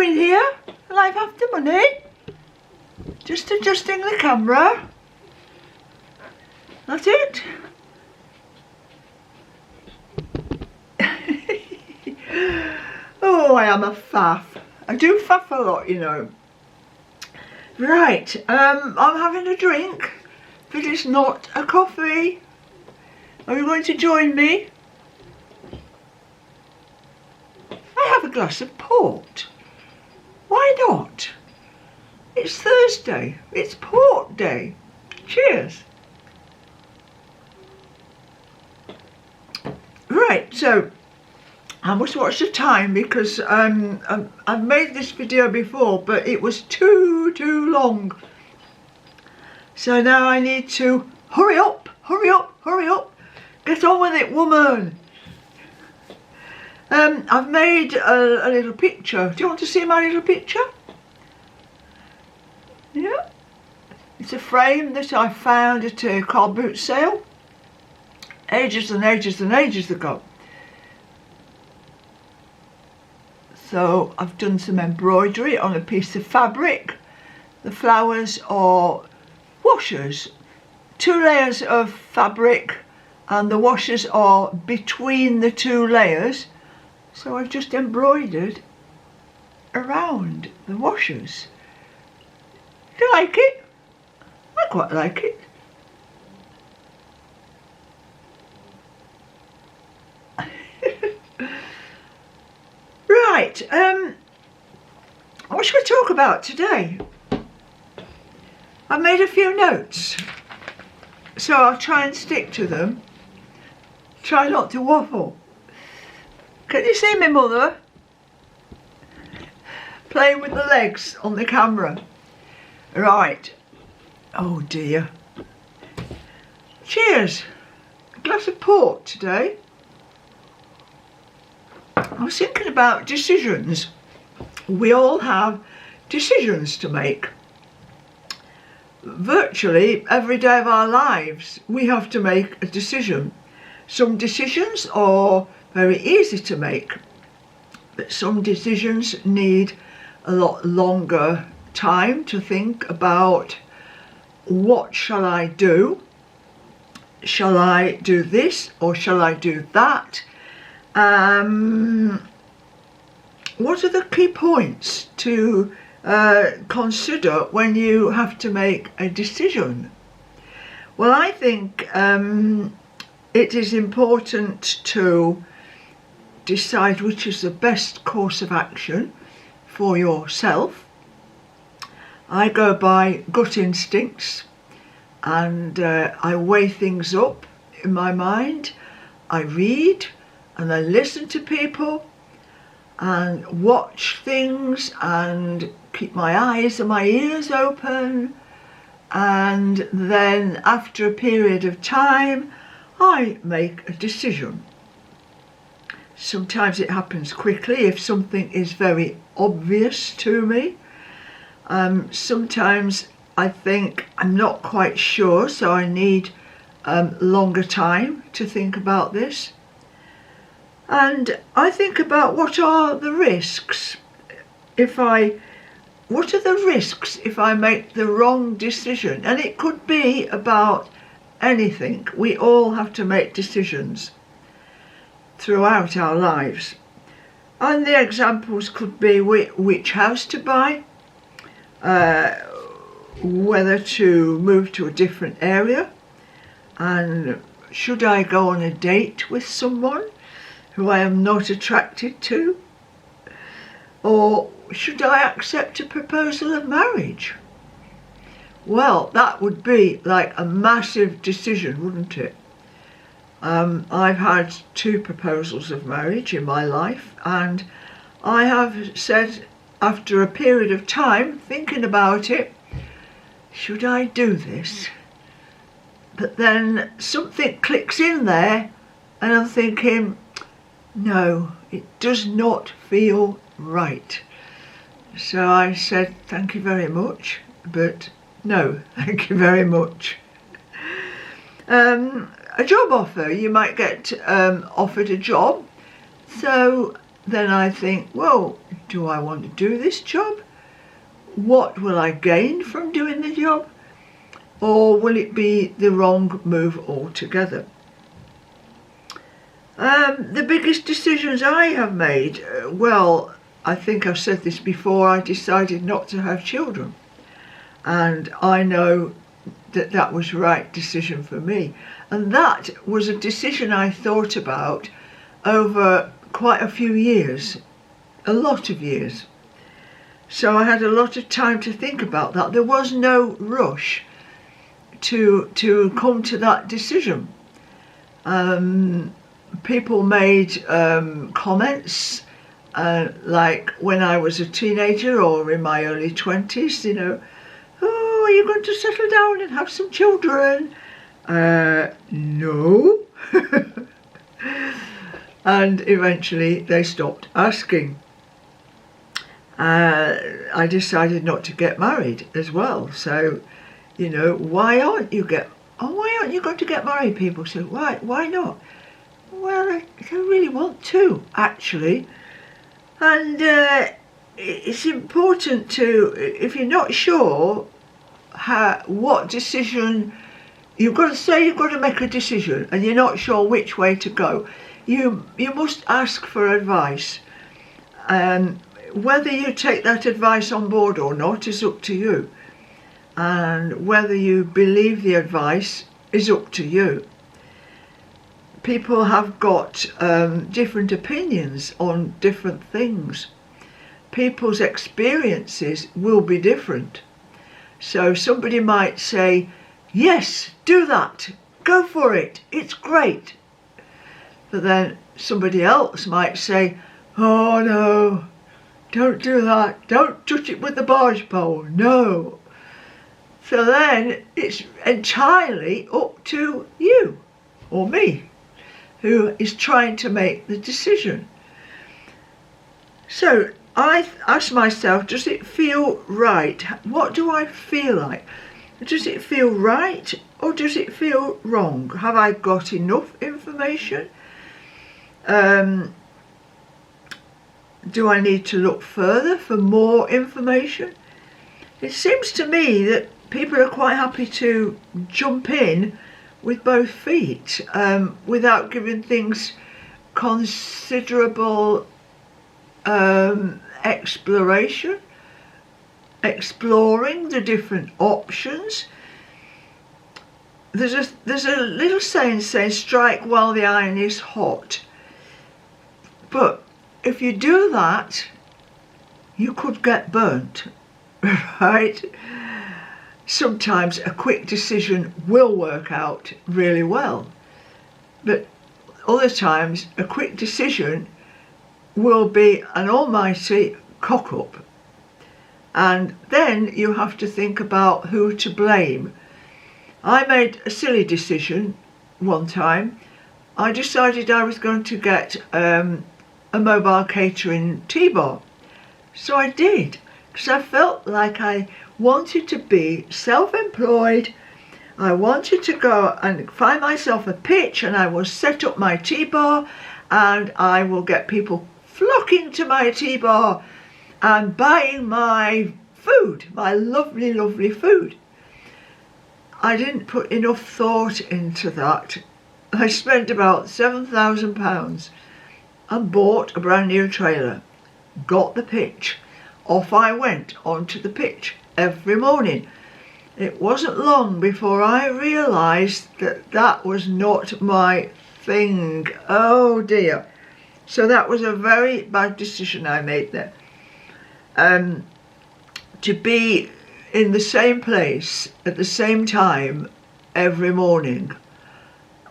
in here live after money. Just adjusting the camera. That's it. Oh, I am a faff. I do faff a lot, you know. Right, I'm having a drink, but it's not a coffee. Are you going to join me? I have a glass of port. Why not? It's Thursday. It's port day. Cheers. Right, so I must watch the time because I've made this video before, but it was too long. So now I need to hurry up, hurry up, hurry up. Get on with it, woman. I've made a little picture. Do you want to see my little picture? Yeah. It's a frame that I found at a car boot sale ages and ages and ages ago. So I've done some embroidery on a piece of fabric. The flowers are washers, 2 layers of fabric, and the washers are between the 2 layers. So I've just embroidered around the washers. Do you like it? I quite like it. Right, what shall we talk about today? I've made a few notes, so I'll try and stick to them. Try not to waffle. Can you see me, mother? Playing with the legs on the camera. Right. Oh dear. Cheers. A glass of port today. I was thinking about decisions. We all have decisions to make. Virtually every day of our lives we have to make a decision. Some decisions are very easy to make, but some decisions need a lot longer time to think about. What shall I do? Shall I do this or shall I do that? What are the key points to consider when you have to make a decision? Well, I think it is important to decide which is the best course of action for yourself. I go by gut instincts, and I weigh things up in my mind. I read and I listen to people and watch things and keep my eyes and my ears open, and then after a period of time I make a decision. Sometimes it happens quickly if something is very obvious to me. Sometimes I think I'm not quite sure, so I need longer time to think about this. And I think about what are the risks if I make the wrong decision? And it could be about anything. We all have to make decisions throughout our lives. And the examples could be which house to buy, whether to move to a different area, and should I go on a date with someone who I am not attracted to, or should I accept a proposal of marriage? Well, that would be like a massive decision, wouldn't it? I've had 2 proposals of marriage in my life, and I have said, after a period of time thinking about it, should I do this? But then something clicks in there and I'm thinking, no, it does not feel right. So I said, thank you very much, but no, thank you very much. A job offer, you might get offered a job. So then I think, well, do I want to do this job? What will I gain from doing the job? Or will it be the wrong move altogether? The biggest decisions I have made, well, I think I've said this before, I decided not to have children. And I know that that was the right decision for me. And that was a decision I thought about over quite a few years, a lot of years. So I had a lot of time to think about that. There was no rush to come to that decision. People made comments like when I was a teenager or in my early 20s, you know, oh, are you going to settle down and have some children? No. And eventually they stopped asking. I decided not to get married as well. So, you know, why aren't you going to get married? People say, why not? Well, I really want to, actually. And it's important to, if you're not sure what decision, you've got to make a decision and you're not sure which way to go. You must ask for advice. Whether you take that advice on board or not is up to you. And whether you believe the advice is up to you. People have got different opinions on different things. People's experiences will be different. So somebody might say, yes, do that, go for it, it's great. But then somebody else might say, oh no, don't do that, don't touch it with the barge pole, no. So then it's entirely up to you or me who is trying to make the decision. So I ask myself, does it feel right? What do I feel like? Does it feel right or does it feel wrong? Have I got enough information? Do I need to look further for more information? It seems to me that people are quite happy to jump in with both feet without giving things considerable exploration, exploring the different options. There's a little saying saying strike while the iron is hot. But if you do that, you could get burnt, right? Sometimes a quick decision will work out really well, but other times a quick decision will be an almighty cock-up. And then you have to think about who to blame. I made a silly decision one time. I decided I was going to get a mobile catering tea bar. So I did, because I felt like I wanted to be self-employed. I wanted to go and find myself a pitch and I will set up my tea bar and I will get people flocking to my tea bar and buying my food, my lovely, lovely food. I didn't put enough thought into that. I spent about £7,000 and bought a brand new trailer, got the pitch, off I went onto the pitch every morning. It wasn't long before I realised that that was not my thing. Oh dear. So that was a very bad decision I made there. To be in the same place at the same time every morning,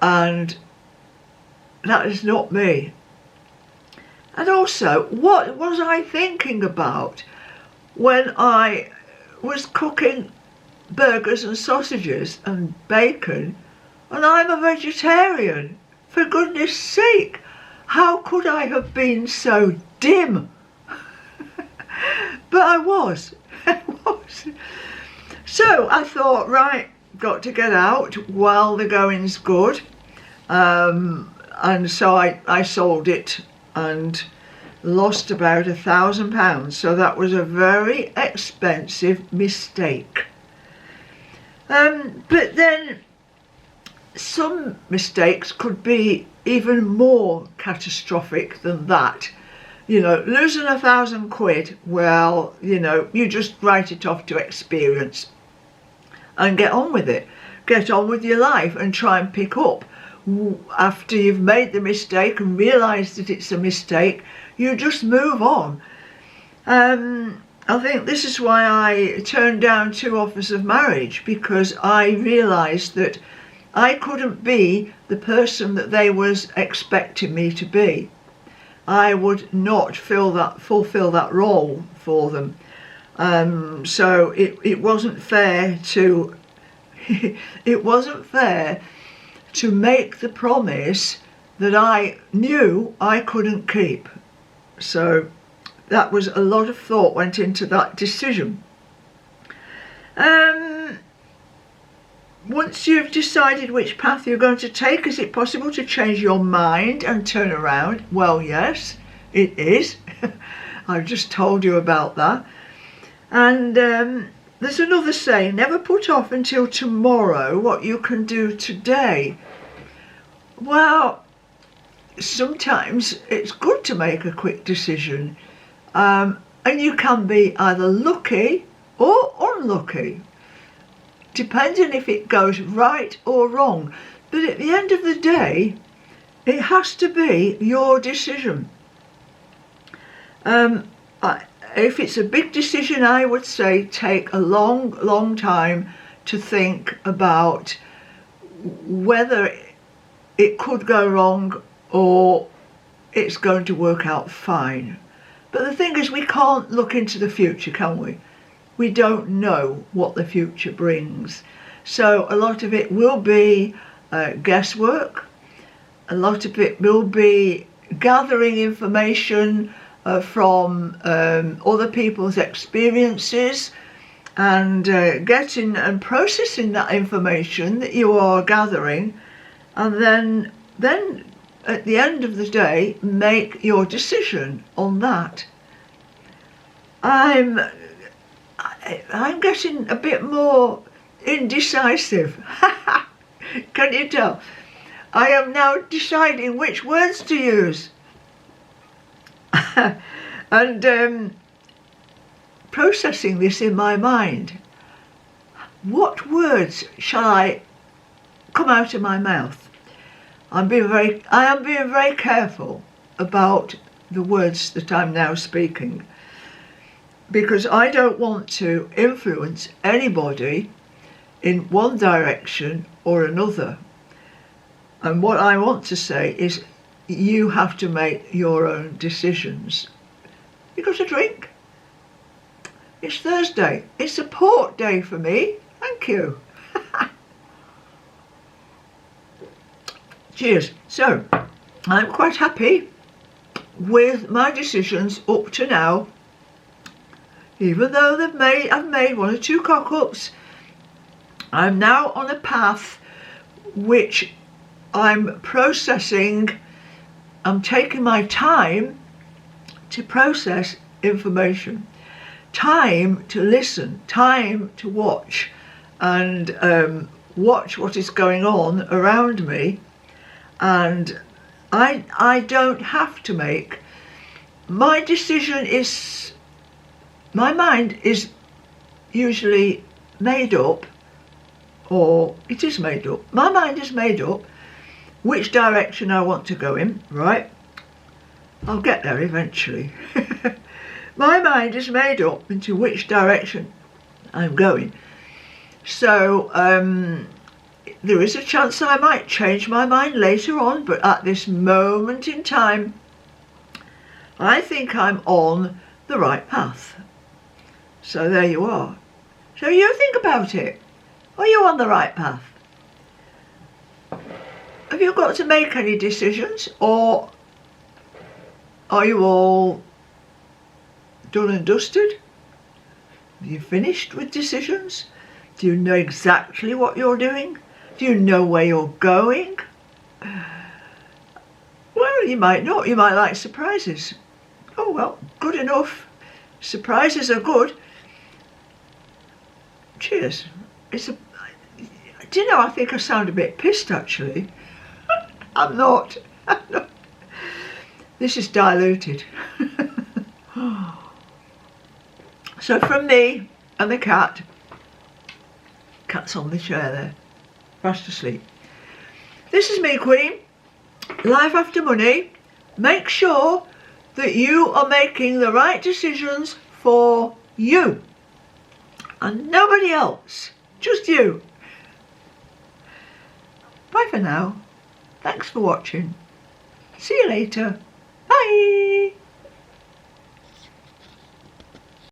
and that is not me. And also, what was I thinking about when I was cooking burgers and sausages and bacon, and I'm a vegetarian? For goodness sake, how could I have been so dim? But I was. So I thought, right, got to get out while the going's good. And so I sold it and lost about £1,000. So that was a very expensive mistake. But then some mistakes could be even more catastrophic than that. You know, losing £1,000, well, you know, you just write it off to experience and get on with it. Get on with your life and try and pick up. After you've made the mistake and realised that it's a mistake, you just move on. I think this is why I turned down 2 offers of marriage, because I realised that I couldn't be the person that they was expecting me to be. I would not fulfill that role for them. So it wasn't fair to it wasn't fair to make the promise that I knew I couldn't keep. So that was a lot of thought went into that decision. Once you've decided which path you're going to take, is it possible to change your mind and turn around? Well, yes, it is. I've just told you about that. And there's another saying, never put off until tomorrow what you can do today. Well, sometimes it's good to make a quick decision. And you can be either lucky or unlucky, depending if it goes right or wrong. But at the end of the day, it has to be your decision. If it's a big decision, I would say take a long time to think about whether it could go wrong or it's going to work out fine. But the thing is, we can't look into the future, can we? We don't know what the future brings. So a lot of it will be guesswork. A lot of it will be gathering information from other people's experiences and getting and processing that information that you are gathering, and then at the end of the day make your decision on that. I'm getting a bit more indecisive. Can you tell? I am now deciding which words to use. And processing this in my mind. What words shall I come out of my mouth? I am being very careful about the words that I'm now speaking, because I don't want to influence anybody in one direction or another. And what I want to say is, you have to make your own decisions. You got a drink? It's Thursday. It's a port day for me. Thank you. Cheers. So, I'm quite happy with my decisions up to now. Even though I've made 1 or 2 cock-ups, I'm now on a path which I'm processing. I'm taking my time to process information, time to listen, time to watch, and watch what is going on around me. And I don't have to make my decision. My mind is usually made up, or it is made up. My mind is made up which direction I want to go in, right? I'll get there eventually. My mind is made up into which direction I'm going. So there is a chance that I might change my mind later on, but at this moment in time, I think I'm on the right path. So there you are. So you think about it. Are you on the right path? Have you got to make any decisions, or are you all done and dusted? Have you finished with decisions? Do you know exactly what you're doing? Do you know where you're going? Well, you might not. You might like surprises. Oh well, good enough. Surprises are good. Cheers. Do you know, I think I sound a bit pissed actually. I'm not. This is diluted. So from me and the cat's on the chair there, fast asleep. This is me, Queen. Life after money. Make sure that you are making the right decisions for you and nobody else, just you. Bye for now. Thanks for watching. See you later. Bye.